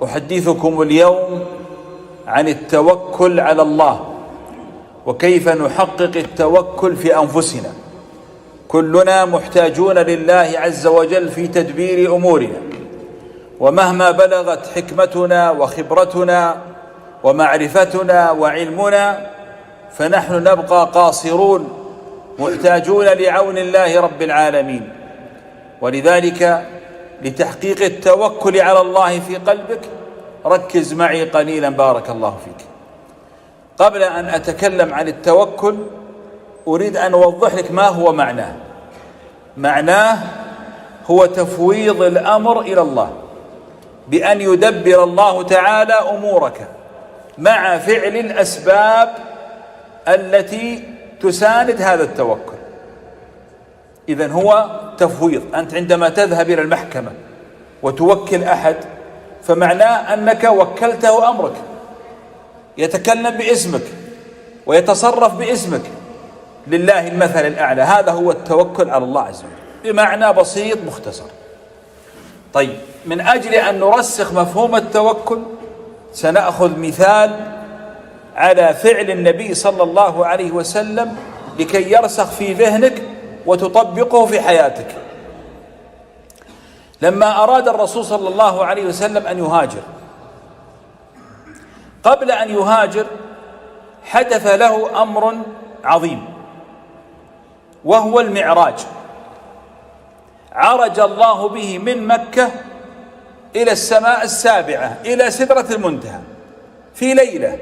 أحدثكم اليوم عن التوكل على الله وكيف نحقق التوكل في أنفسنا. كلنا محتاجون لله عز وجل في تدبير أمورنا، ومهما بلغت حكمتنا وخبرتنا ومعرفتنا وعلمنا فنحن نبقى قاصرون محتاجون لعون الله رب العالمين. ولذلك لتحقيق التوكل على الله في قلبك ركز معي قليلا بارك الله فيك. قبل أن أتكلم عن التوكل أريد أن أوضح لك ما هو معناه. معناه هو تفويض الأمر إلى الله، بأن يدبر الله تعالى أمورك مع فعل الأسباب التي تساند هذا التوكل. إذن هو تفويض. أنت عندما تذهب إلى المحكمة وتوكل أحد فمعناه أنك وكلته أمرك، يتكلم باسمك ويتصرف باسمك، لله المثل الأعلى. هذا هو التوكل على الله عز وجل بمعنى بسيط مختصر. طيب، من أجل أن نرسخ مفهوم التوكل سنأخذ مثال على فعل النبي صلى الله عليه وسلم لكي يرسخ في ذهنك وتطبقه في حياتك. لما أراد الرسول صلى الله عليه وسلم أن يهاجر، قبل أن يهاجر حدث له أمر عظيم وهو المعراج. عرج الله به من مكة إلى السماء السابعة إلى سدرة المنتهى في ليلة،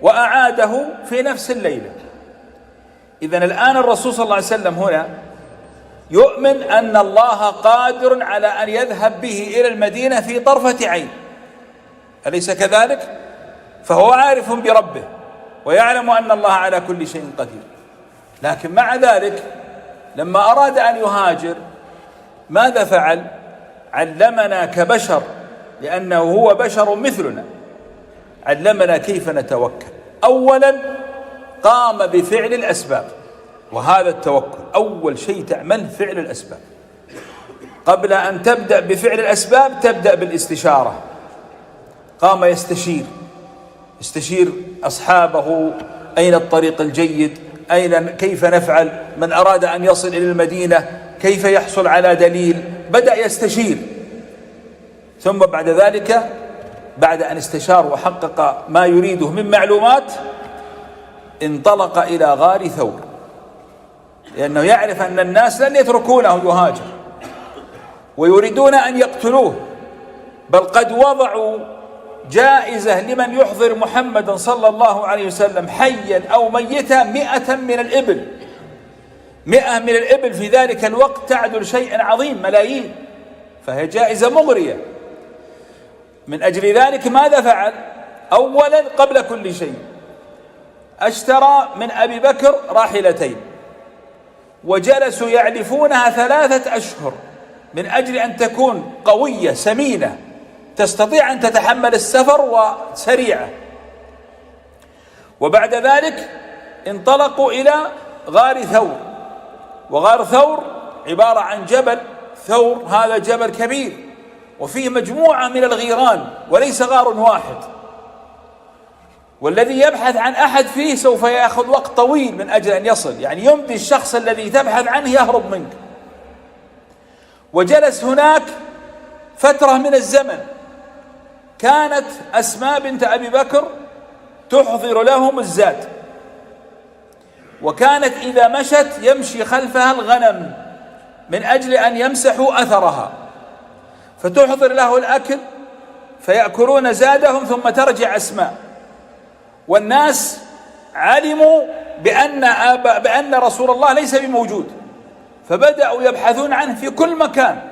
وأعاده في نفس الليلة. إذن الآن الرسول صلى الله عليه وسلم هنا يؤمن أن الله قادر على أن يذهب به إلى المدينة في طرفة عين، أليس كذلك؟ فهو عارف بربه ويعلم أن الله على كل شيء قدير. لكن مع ذلك لما أراد أن يهاجر ماذا فعل؟ علمنا كبشر، لأنه هو بشر مثلنا، علمنا كيف نتوكل. أولا قام بفعل الأسباب، وهذا التوكل أول شيء تعمل فعل الأسباب. قبل أن تبدأ بفعل الأسباب تبدأ بالاستشارة. قام يستشير أصحابه، أين الطريق الجيد، كيف نفعل، من أراد أن يصل إلى المدينة كيف يحصل على دليل. بدأ يستشير، ثم بعد ذلك بعد أن استشار وحقق ما يريده من معلومات انطلق إلى غار ثور، لأنه يعرف أن الناس لن يتركونه يهاجر ويريدون أن يقتلوه، بل قد وضعوا جائزة لمن يحضر محمدا صلى الله عليه وسلم حيا أو ميتا 100 من الإبل. 100 من الإبل في ذلك الوقت تعدل شيئا عظيم، ملايين، فهي جائزة مغرية. من أجل ذلك ماذا فعل؟ أولا قبل كل شيء اشترى من أبي بكر راحلتين، وجلسوا يعلفونها 3 أشهر من أجل أن تكون قوية سمينة تستطيع أن تتحمل السفر وسريعة. وبعد ذلك انطلقوا إلى غار ثور، وغار ثور عبارة عن جبل ثور، هذا جبل كبير وفيه مجموعة من الغيران وليس غار واحد، والذي يبحث عن أحد فيه سوف يأخذ وقت طويل من أجل أن يصل، يعني يمضي الشخص الذي تبحث عنه يهرب منك. وجلس هناك فترة من الزمن، كانت أسماء بنت أبي بكر تحضر لهم الزاد، وكانت إذا مشت يمشي خلفها الغنم من أجل أن يمسحوا أثرها، فتحضر له الأكل فيأكلون زادهم ثم ترجع أسماء. والناس علموا بأن رسول الله ليس بموجود، فبدأوا يبحثون عنه في كل مكان،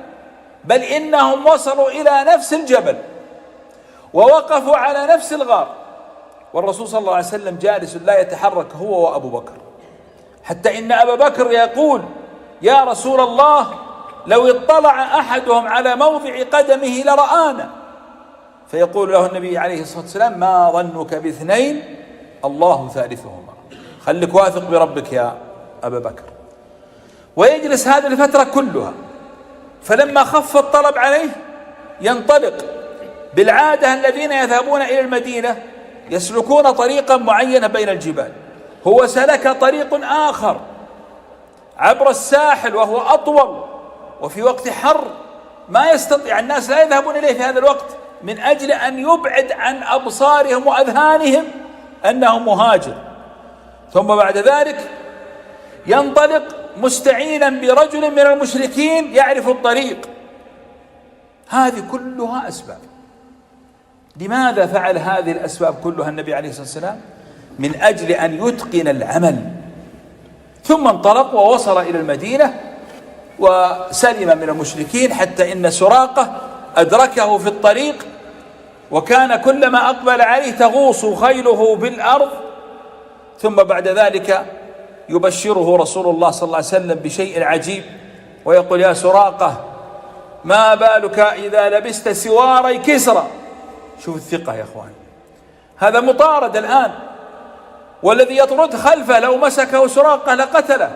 بل إنهم وصلوا إلى نفس الجبل ووقفوا على نفس الغار، والرسول صلى الله عليه وسلم جالس لا يتحرك هو وأبو بكر، حتى إن أبا بكر يقول: يا رسول الله، لو اطلع أحدهم على موضع قدمه لرآنا. فيقول له النبي عليه الصلاة والسلام: ما ظنك باثنين الله ثالثهما، خليك واثق بربك يا أبا بكر. ويجلس هذه الفترة كلها، فلما خف الطلب عليه ينطلق بالعادة الذين يذهبون إلى المدينة يسلكون طريقا معينا بين الجبال، هو سلك طريق آخر عبر الساحل وهو أطول، وفي وقت حر ما يستطيع الناس لا يذهبون إليه في هذا الوقت، من أجل أن يبعد عن أبصارهم وأذهانهم أنه مهاجر. ثم بعد ذلك ينطلق مستعينا برجل من المشركين يعرف الطريق. هذه كلها أسباب. لماذا فعل هذه الأسباب كلها النبي عليه الصلاة والسلام؟ من أجل أن يتقن العمل. ثم انطلق ووصل إلى المدينة وسلم من المشركين، حتى إن سراقة أدركه في الطريق، وكان كلما أقبل عليه تغوص خيله بالأرض. ثم بعد ذلك يبشره رسول الله صلى الله عليه وسلم بشيء عجيب ويقول: يا سراقة، ما بالك إذا لبست سواري كسرى. شوف الثقة يا أخوان، هذا مطارد الآن، والذي يطرد خلفه لو مسكه سراقة لقتله،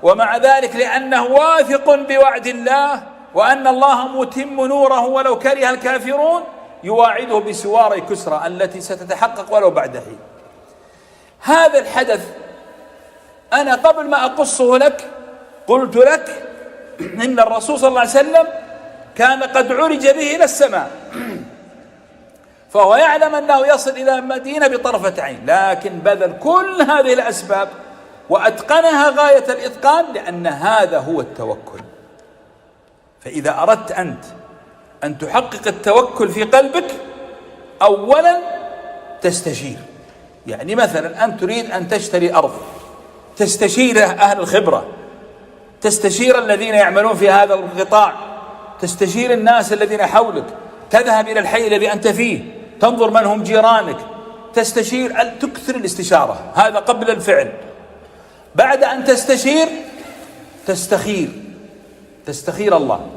ومع ذلك لأنه واثق بوعد الله وأن الله متم نوره ولو كره الكافرون يواعده بسواري كسرى التي ستتحقق ولو بعد حين. هذا الحدث أنا قبل ما أقصه لك قلت لك إن الرسول صلى الله عليه وسلم كان قد عرج به إلى السماء، فهو يعلم أنه يصل إلى المدينة بطرفة عين، لكن بذل كل هذه الأسباب وأتقنها غاية الإتقان، لأن هذا هو التوكل. فإذا أردت أنت أن تحقق التوكل في قلبك، أولا تستشير. يعني مثلا أنت تريد أن تشتري أرض، تستشير أهل الخبرة، تستشير الذين يعملون في هذا القطاع، تستشير الناس الذين حولك، تذهب إلى الحي الذي أنت فيه، تنظر من هم جيرانك، تستشير، تكثر الاستشارة. هذا قبل الفعل. بعد أن تستشير تستخير الله.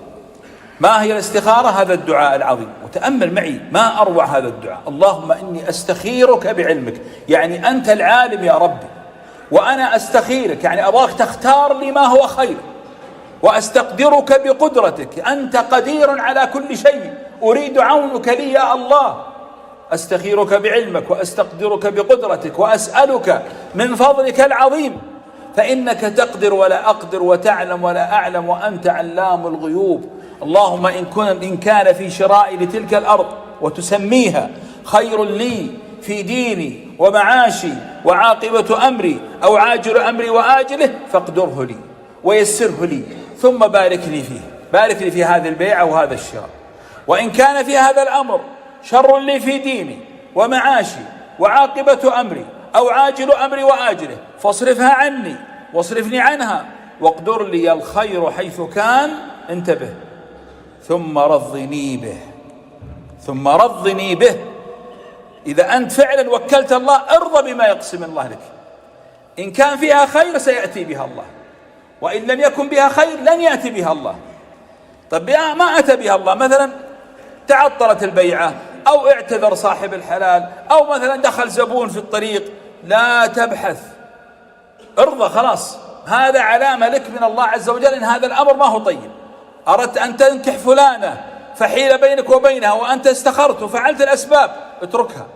ما هي الاستخارة؟ هذا الدعاء العظيم. وتأمل معي ما أروع هذا الدعاء: اللهم إني أستخيرك بعلمك، يعني أنت العالم يا ربي، وأنا أستخيرك، يعني أبغاك تختار لي ما هو خير، وأستقدرك بقدرتك، أنت قدير على كل شيء، أريد عونك لي يا الله. أستخيرك بعلمك وأستقدرك بقدرتك، وأسألك من فضلك العظيم، فإنك تقدر ولا أقدر، وتعلم ولا أعلم، وأنت علام الغيوب. اللهم إن كان في شرائي لتلك الأرض وتسميها خير لي في ديني ومعاشي وعاقبة أمري أو عاجل أمري وآجله، فاقدره لي ويسره لي، ثم بارك لي فيه، بارك لي في هذه البيعة وهذا الشراء. وإن كان في هذا الأمر شر لي في ديني ومعاشي وعاقبة أمري أو عاجل أمري وآجله، فاصرفها عني واصرفني عنها، واقدر لي الخير حيث كان، انتبه، ثم رضني به. إذا أنت فعلا وكلت الله، ارضى بما يقسم الله لك. إن كان فيها خير سيأتي بها الله، وإن لم يكن بها خير لن يأتي بها الله. طب ما أتى بها الله، مثلا تعطلت البيعة، أو اعتذر صاحب الحلال، أو مثلا دخل زبون في الطريق، لا تبحث، ارضى خلاص. هذا علامة لك من الله عز وجل إن هذا الأمر ما هو طيب. أردت أن تنكح فلانة فحيل بينك وبينها وأنت استخرت وفعلت الأسباب، اتركها.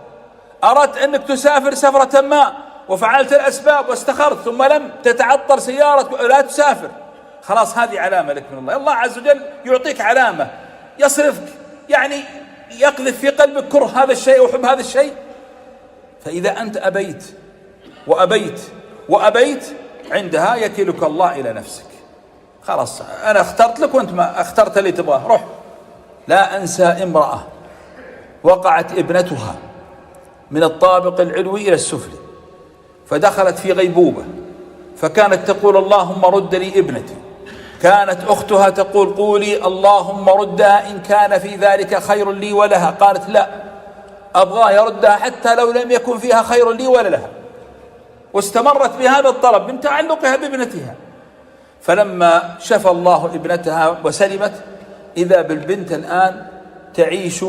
أردت أنك تسافر سفرة ما وفعلت الأسباب واستخرت ثم لم تتعطل سيارة، لا تسافر، خلاص هذه علامة لك من الله. الله عز وجل يعطيك علامة، يصرفك، يعني يقذف في قلبك كره هذا الشيء وحب هذا الشيء. فإذا أنت أبيت وأبيت وأبيت، عندها يكلك الله إلى نفسك. خلاص أنا اخترت لك وأنت ما اخترت اللي تبغاه، روح. لا أنسى امرأة وقعت ابنتها من الطابق العلوي إلى السفلي، فدخلت في غيبوبة، فكانت تقول اللهم رد لي ابنتي. كانت أختها تقول قولي اللهم ردها إن كان في ذلك خير لي ولها. قالت لا، أبغاه يردها حتى لو لم يكن فيها خير لي ولا لها، واستمرت بهذا الطلب من تعلقها بابنتها. فلما شفى الله ابنتها وسلمت، إذا بالبنت الآن تعيش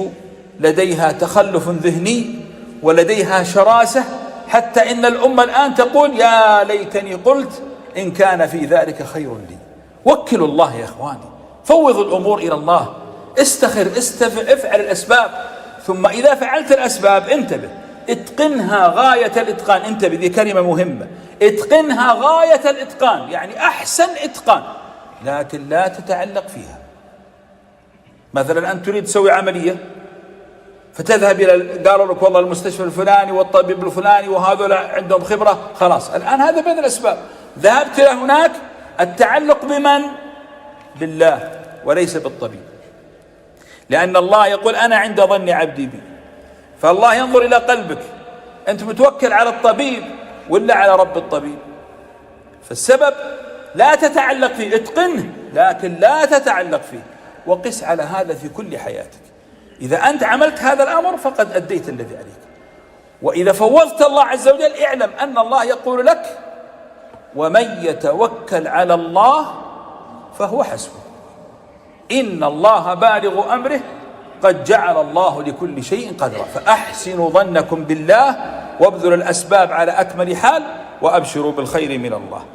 لديها تخلف ذهني ولديها شراسة، حتى إن الأمة الآن تقول يا ليتني قلت إن كان في ذلك خير لي. وكلوا الله يا إخواني، فوضوا الأمور إلى الله، استخر، افعل الأسباب. ثم إذا فعلت الأسباب انتبه، اتقنها غاية الإتقان. انتبه، ذي كلمة مهمة، اتقنها غاية الإتقان، يعني أحسن إتقان، لكن لا تتعلق فيها. مثلا أنت تريد تسوي عملية فتذهب إلى، قالوا لك والله المستشفى الفلاني والطبيب الفلاني وهذول عندهم خبرة، خلاص الآن هذا بين الأسباب، ذهبت إلى هناك. التعلق بمن؟ بالله وليس بالطبيب، لأن الله يقول أنا عند ظن عبدي بي، فالله ينظر إلى قلبك، أنت متوكل على الطبيب ولا على رب الطبيب؟ فالسبب لا تتعلق فيه، اتقنه لكن لا تتعلق فيه، وقس على هذا في كل حياتك. إذا أنت عملت هذا الأمر فقد أديت الذي عليك. وإذا فوضت الله عز وجل اعلم أن الله يقول لك ومن يتوكل على الله فهو حسبه، إن الله بالغ أمره قد جعل الله لكل شيء قدرا. فأحسنوا ظنكم بالله وابذلوا الأسباب على أكمل حال وأبشروا بالخير من الله.